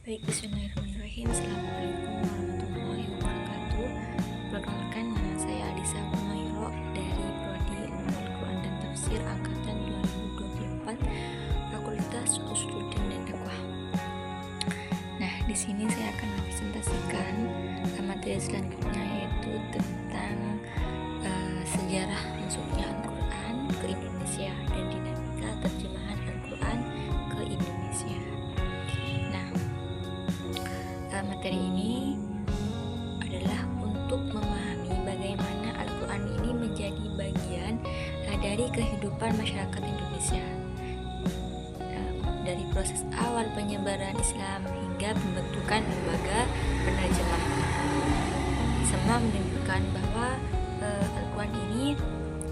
Baik, bismillahirrahmanirrahim. Assalamualaikum warahmatullahi wabarakatuh. Perkenalkan, nama saya Alisa Humairo dari Prodi Ilmu Al-Quran dan Tafsir Angkatan 2024, Fakultas Usuluddin dan Dakwah. Nah, di sini saya akan mempresentasikan materi selanjutnya, yaitu tentang sejarah masuknya Al-Quran ke Indonesia dan dinamika terjemahan Al-Quran ke Indonesia. Materi ini adalah untuk memahami bagaimana Al-Quran ini menjadi bagian dari kehidupan masyarakat Indonesia, dari proses awal penyebaran Islam hingga pembentukan lembaga penerjemah. Semua menunjukkan bahwa Al-Quran ini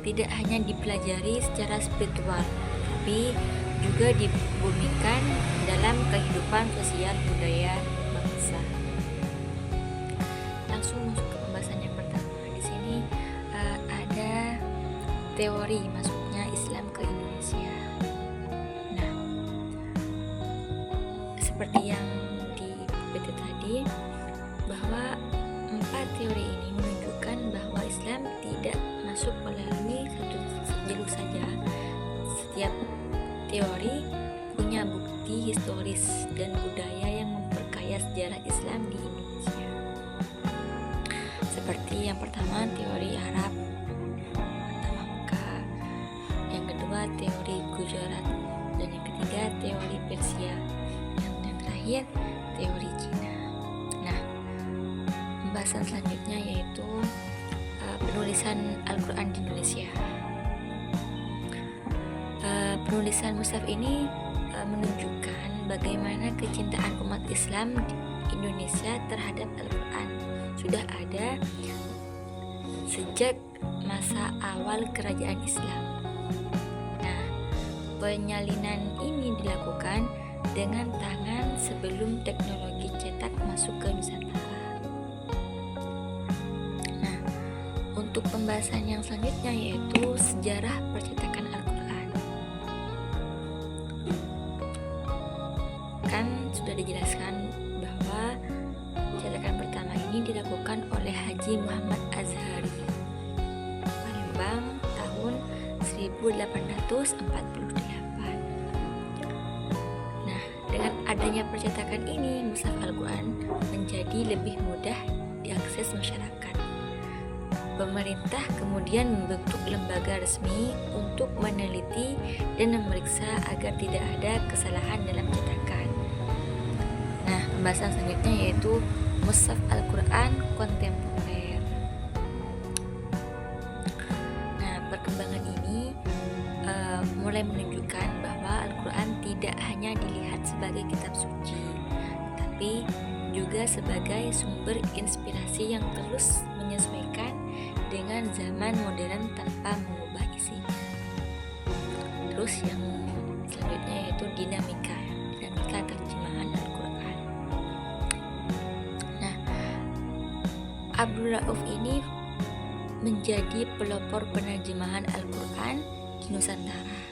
tidak hanya dipelajari secara spiritual, tapi juga dibumikan dalam kehidupan sosial budaya bangsa. Langsung masuk ke pembahasan yang pertama. Di sini ada teori masuknya Islam ke Indonesia. Nah, seperti yang di PT tadi, bahwa 4 teori ini menunjukkan bahwa Islam tidak masuk melalui satu jalur saja. Setiap teori punya bukti historis dan budaya yang memperkaya sejarah Islam di Indonesia. Seperti yang pertama, teori Arab atau Mekah, yang kedua teori Gujarat, dan yang ketiga teori Persia, yang terakhir teori Cina. Nah, pembahasan selanjutnya yaitu penulisan Al-Quran di Indonesia. Penulisan mushaf ini menunjukkan bagaimana kecintaan umat Islam di Indonesia terhadap Al-Quran sudah ada sejak masa awal kerajaan Islam. Nah, penyalinan ini dilakukan dengan tangan sebelum teknologi cetak masuk ke Nusantara. Nah, untuk pembahasan yang selanjutnya yaitu sejarah percetakan Al-Quran. Kan sudah dijelaskan bahwa cetakan pertama ini dilakukan oleh Haji Muhammad Azhari, Palembang, tahun 1848. Nah, dengan adanya percetakan ini, mushaf Al-Quran menjadi lebih mudah diakses masyarakat. Pemerintah kemudian membentuk lembaga resmi untuk meneliti dan memeriksa agar tidak ada kesalahan dalam cetakan. Nah, pembahasan selanjutnya yaitu mushaf Al-Quran kontemporer. Nah, perkembangan ini mulai menunjukkan bahwa Al-Quran tidak hanya dilihat sebagai kitab suci, tapi juga sebagai sumber inspirasi yang terus menyesuaikan dengan zaman modern tanpa mengubah isinya. Terus yang selanjutnya yaitu dinamika terjemahan Al-Quran. Nah, Abdul Rauf ini menjadi pelopor penerjemahan Al-Quran di Nusantara.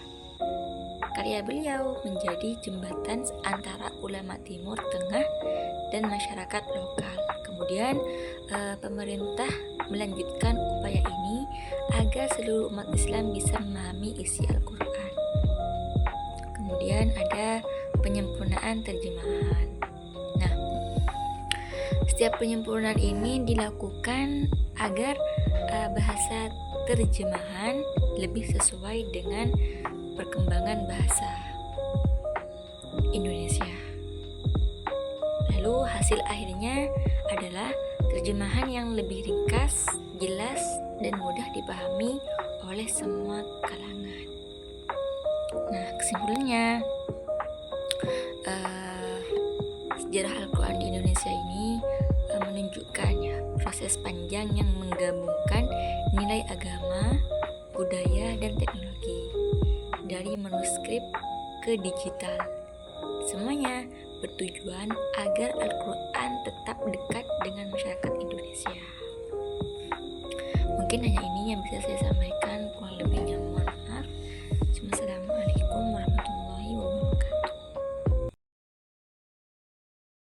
Karya beliau menjadi jembatan antara ulama Timur Tengah dan masyarakat lokal. Kemudian pemerintah melanjutkan upaya ini agar seluruh umat Islam bisa memahami isi Al-Quran. Kemudian ada penyempurnaan terjemahan. Nah, setiap penyempurnaan ini dilakukan agar bahasa terjemahan lebih sesuai dengan perkembangan bahasa Indonesia. Lalu hasil akhirnya adalah terjemahan yang lebih ringkas, jelas, dan mudah dipahami oleh semua kalangan. Nah, kesimpulannya, sejarah Al-Quran di Indonesia ini menunjukkan proses panjang yang menggabungkan nilai agama, budaya, dan teknologi, dari manuskrip ke digital. Semuanya bertujuan agar Al-Quran tetap dekat dengan masyarakat Indonesia. Mungkin hanya ini yang bisa saya sampaikan, kurang lebihnya